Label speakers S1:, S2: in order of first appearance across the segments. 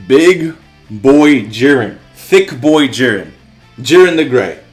S1: Big boy Jiren. Thick boy Jiren. Jiren the Grey.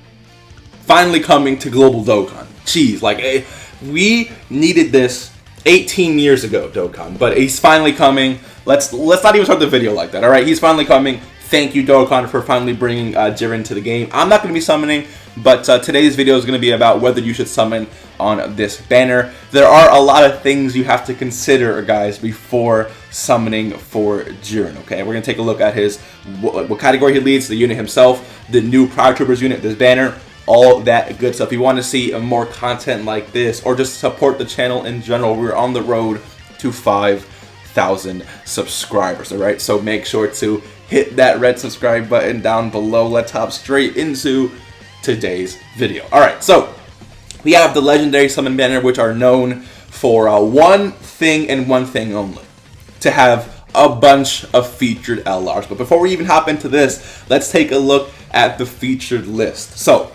S1: Finally coming to Global Dokkan. Jeez, like, we needed this 18 years ago, Dokkan, but he's finally coming. Let's not even start the video like that, alright? He's finally coming. Thank you, Dokkan, for finally bringing Jiren to the game. I'm not going to be summoning, but today's video is going to be about whether you should summon on this banner. There are a lot of things you have to consider, guys, before summoning for Jiren, okay? We're going to take a look at his what category he leads, the unit himself, the new Paratroopers unit, this banner, all that good stuff. If you want to see more content like this, or just support the channel in general, we're on the road to 5,000 subscribers, alright? So make sure to hit that red subscribe button down below. Let's hop straight into today's video. Alright, so we have the legendary summon banner, which are known for one thing and one thing only: to have a bunch of featured LRs. But before we even hop into this, let's take a look at the featured list. So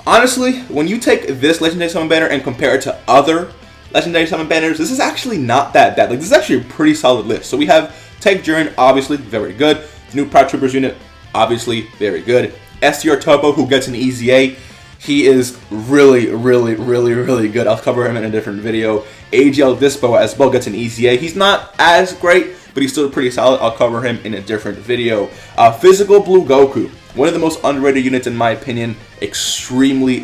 S1: honestly, when you take this legendary summon banner and compare it to other legendary summon banners, this is actually not that bad. Like, this is actually a pretty solid list. So we have Tech Jiren, obviously very good. New Paratroopers unit, obviously very good. STR Topo, who gets an easy A. He is really good. I'll cover him in a different video. AGL Dispo as well gets an easy A. He's not as great, but he's still pretty solid. I'll cover him in a different video. Physical Blue Goku, one of the most underrated units in my opinion. Extremely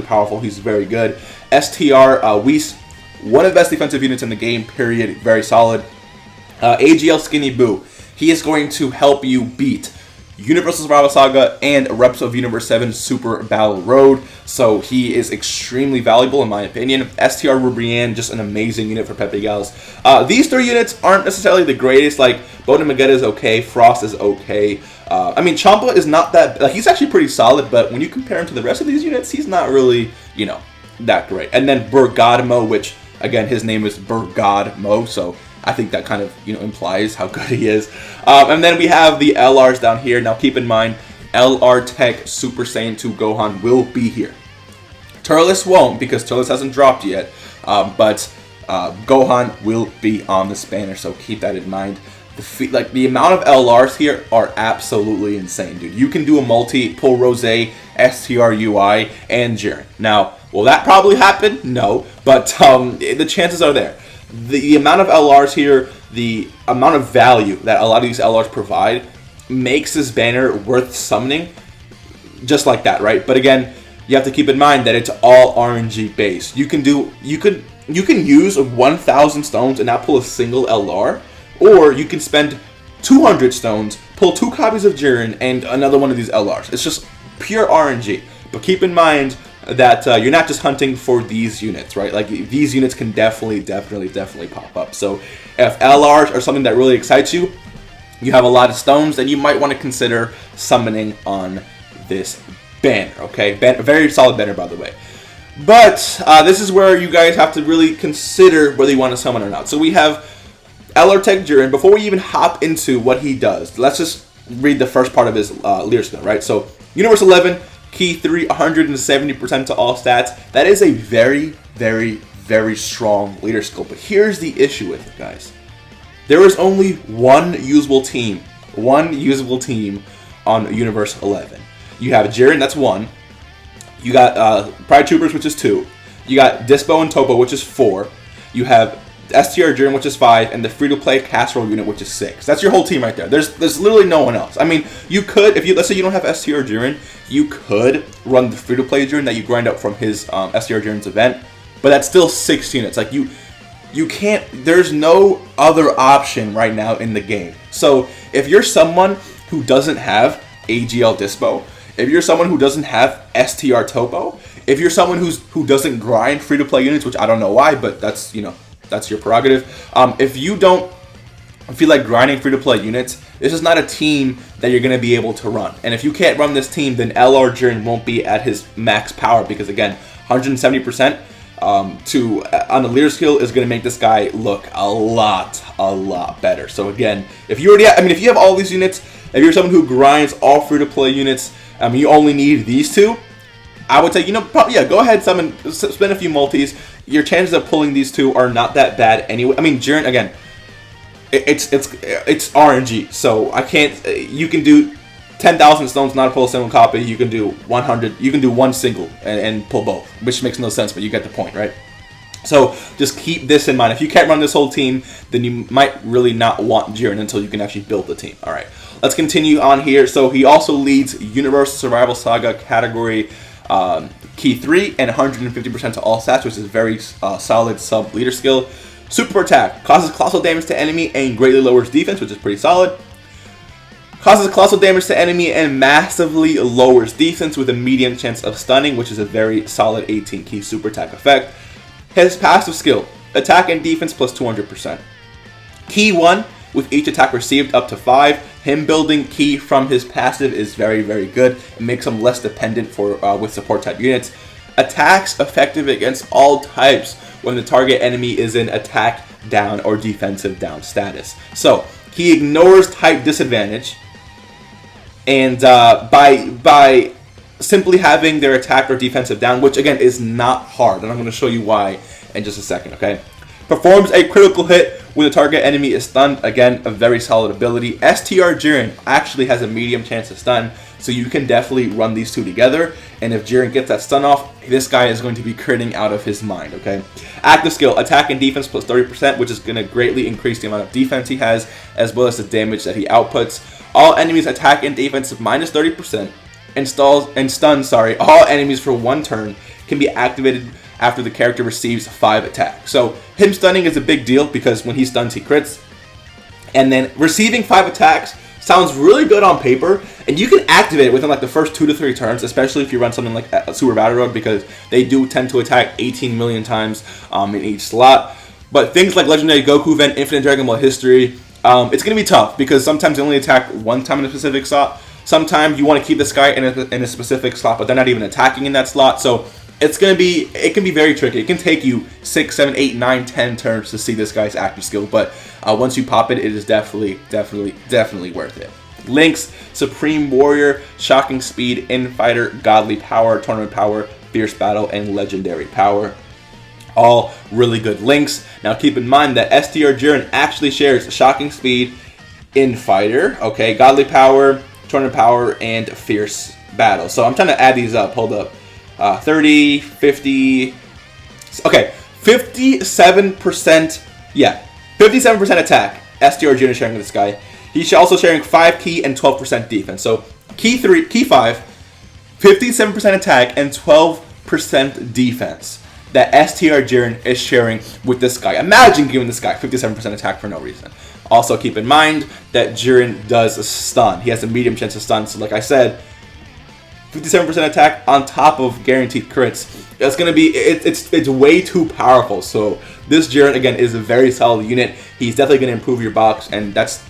S1: powerful. He's very good. STR Whis, one of the best defensive units in the game, period. Very solid. AGL Skinny Boo, he is going to help you beat Universal Survival Saga and Reps of Universe 7 Super Battle Road. So he is extremely valuable in my opinion. STR Rubrian, just an amazing unit for Pepe Gals. These three units aren't necessarily the greatest. Like, Boden Magetta is okay, Frost is okay. I mean, Champa is not that, like, he's actually pretty solid, but when you compare him to the rest of these units, he's not really, you know, that great. And then Bergadmo, which, again, his name is Bergadmo, so I think that kind of, you know, implies how good he is. And then we have the LRs down here. Now keep in mind, LR Tech Super Saiyan 2 Gohan will be here. Turles won't, because Turles hasn't dropped yet, but Gohan will be on this banner, so keep that in mind. The amount of LRs here are absolutely insane, dude. You can do a multi, pull Rose, STR UI, and Jiren. Now, will that probably happen? No, but the chances are there. The amount of LRs here, the amount of value that a lot of these LRs provide makes this banner worth summoning just like that, right? But again, you have to keep in mind that it's all RNG based. You can use 1,000 stones and not pull a single LR, or you can spend 200 stones, pull 2 copies of Jiren and another one of these LRs. It's just pure RNG. But keep in mind that you're not just hunting for these units, right? Like, these units can definitely pop up. So if LRs are something that really excites you, you have a lot of stones, then you might want to consider summoning on this banner, okay? Very solid banner, by the way. But this is where you guys have to really consider whether you want to summon or not. So we have LR Tech Jiren. Before we even hop into what he does, let's just read the first part of his leader skill, right? So Universe 11, Key 3, 170% to all stats. That is a very strong leader skill. But here's the issue with it, guys. There is only one usable team on Universe 11. You have Jiren, that's 1. You got Paratroopers, which is 2. You got Dispo and Topo, which is 4. You have STR Jiren, which is 5, and the free-to-play casserole unit, which is 6. That's your whole team right there. There's literally no one else. I mean, you could, let's say you don't have STR Jiren, you could run the free-to-play Jiren that you grind up from his STR Jiren's event, but that's still 6 units. Like, you can't, there's no other option right now in the game. So if you're someone who doesn't have AGL Dispo, if you're someone who doesn't have STR Topo, if you're someone who doesn't grind free-to-play units, which I don't know why, but that's, you know, that's your prerogative. If you don't feel like grinding free-to-play units, this is not a team that you're going to be able to run. And if you can't run this team, then LR Jiren won't be at his max power, because again, 170% on the leader skill is going to make this guy look a lot better. So again, if you already if you have all these units, if you're someone who grinds all free-to-play units, you only need these 2, I would say, you know, probably, yeah, go ahead, spend a few multis. Your chances of pulling these 2 are not that bad anyway. I mean, Jiren, again, it's RNG. So I can't. You can do 10,000 stones, not pull a single copy. You can do 100. You can do one single and pull both, which makes no sense, but you get the point, right? So just keep this in mind. If you can't run this whole team, then you might really not want Jiren until you can actually build the team. All right, let's continue on here. So he also leads Universal Survival Saga category Key 3 and 150% to all stats, which is very solid sub leader skill. Super attack causes colossal damage to enemy and greatly lowers defense, which is pretty solid. Causes colossal damage to enemy and massively lowers defense with a medium chance of stunning, which is a very solid 18 key super attack effect. His passive skill, attack and defense plus 200%. Key 1, with each attack received up to 5. Him building key from his passive is very, very good. It makes him less dependent for with support type units. Attacks effective against all types when the target enemy is in attack down or defensive down status. So he ignores type disadvantage, and by simply having their attack or defensive down, which again is not hard, and I'm going to show you why in just a second, okay? Performs a critical hit when the target enemy is stunned. Again, a very solid ability. STR Jiren actually has a medium chance of stun, so you can definitely run these two together, and if Jiren gets that stun off, this guy is going to be critting out of his mind, okay? Active skill, attack and defense plus 30%, which is going to greatly increase the amount of defense he has, as well as the damage that he outputs. All enemies attack and defense minus 30%. All enemies for 1 turn can be activated after the character receives 5 attacks. So him stunning is a big deal because when he stuns, he crits. And then receiving 5 attacks sounds really good on paper, and you can activate it within like the first 2 to 3 turns, especially if you run something like a Super Battle Road, because they do tend to attack 18 million times in each slot. But things like Legendary Goku Event, Infinite Dragon Ball History, it's going to be tough because sometimes they only attack 1 time in a specific slot. Sometimes you want to keep this guy in a specific slot, but they're not even attacking in that slot. So it can be very tricky. It can take you 6, 7, 8, 9, 10 turns to see this guy's active skill. But once you pop it, it is definitely worth it. Links: Supreme Warrior, Shocking Speed, Infighter, Godly Power, Tournament Power, Fierce Battle, and Legendary Power. All really good links. Now keep in mind that STR Jiren actually shares Shocking Speed, Infighter, okay, Godly Power, Tournament Power, and Fierce Battle. So I'm trying to add these up. Hold up. 30, 50. Okay, 57%. Yeah, 57% attack. STR Jiren is sharing with this guy. He's also sharing 5 key and 12% defense. So key 5, 57% attack and 12% defense that STR Jiren is sharing with this guy. Imagine giving this guy 57% attack for no reason. Also keep in mind that Jiren does stun. He has a medium chance of stun. So like I said, 57% attack on top of guaranteed crits. That's gonna be it's way too powerful. So this Jiren again is a very solid unit. He's definitely gonna improve your box, and that's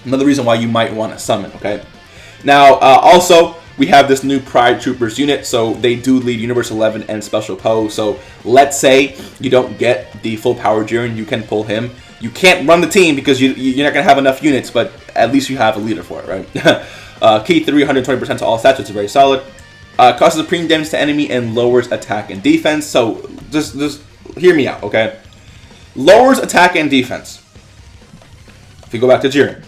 S1: another reason why you might want to summon. Okay. Now also we have this new Pride Troopers unit, so they do lead Universe 11 and Special Poe. So let's say you don't get the full power Jiren, you can pull him. You can't run the team because you're not going to have enough units, but at least you have a leader for it, right? Key 3, 120% to all stats, which is very solid. Causes supreme damage to enemy and lowers attack and defense. So just hear me out, okay? Lowers attack and defense. If you go back to Jiren.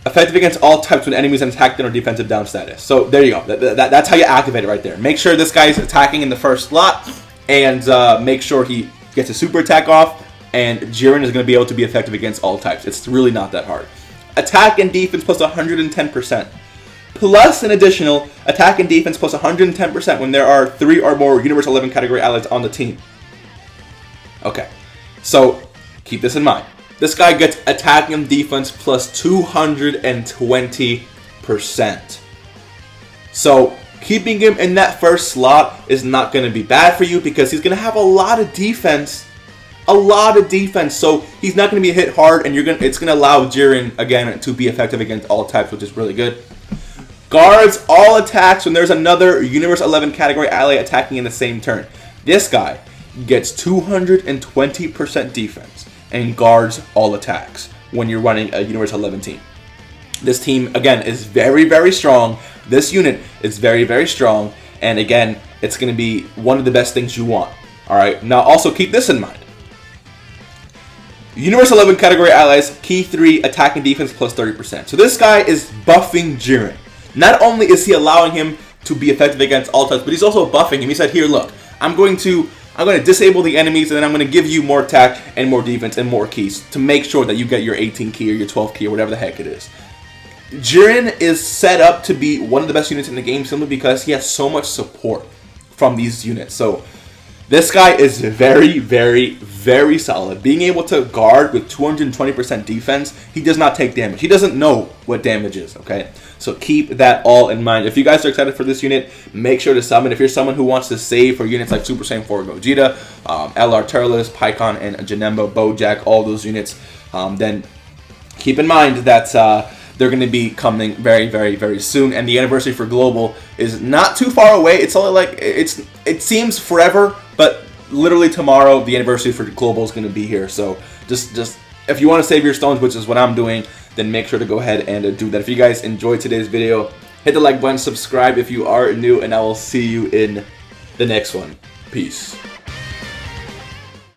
S1: Effective against all types when enemies in attack down or defensive down status. So there you go. That's how you activate it right there. Make sure this guy's attacking in the first slot, and make sure he gets a super attack off, and Jiren is going to be able to be effective against all types. It's really not that hard. Attack and defense plus 110%. Plus an additional attack and defense plus 110% when there are 3 or more Universe 11 category allies on the team. Okay, so keep this in mind. This guy gets attack and defense plus 220%. So keeping him in that first slot is not going to be bad for you because he's going to have a lot of defense. So he's not going to be hit hard, and it's going to allow Jiren again to be effective against all types, which is really good. Guards all attacks when there's another Universe 11 category ally attacking in the same turn. This guy gets 220% defense and guards all attacks when you're running a Universe 11 team. This team, again, is very, very strong. This unit is very, very strong. And again, it's going to be one of the best things you want. Alright, now also keep this in mind. Universal 11 category allies, key 3, attack and defense plus 30%. So this guy is buffing Jiren. Not only is he allowing him to be effective against all types, but he's also buffing him. He said, here, look, I'm going to disable the enemies, and then I'm going to give you more attack and more defense and more keys to make sure that you get your 18 key or your 12 key or whatever the heck it is. Jiren is set up to be one of the best units in the game simply because he has so much support from these units. So this guy is very, very, very solid. Being able to guard with 220% defense, he does not take damage. He doesn't know what damage is, okay? So keep that all in mind. If you guys are excited for this unit, make sure to summon. If you're someone who wants to save for units like Super Saiyan 4 Gogeta, LR Turles, Pycon, and Janemba, Bojack, all those units, then keep in mind that they're going to be coming very, very, very soon. And the anniversary for Global is not too far away. It's only like, it seems forever, but literally tomorrow, the anniversary for Global is going to be here. So just if you want to save your stones, which is what I'm doing, then make sure to go ahead and do that. If you guys enjoyed today's video, hit the like button, subscribe if you are new, and I will see you in the next one. Peace.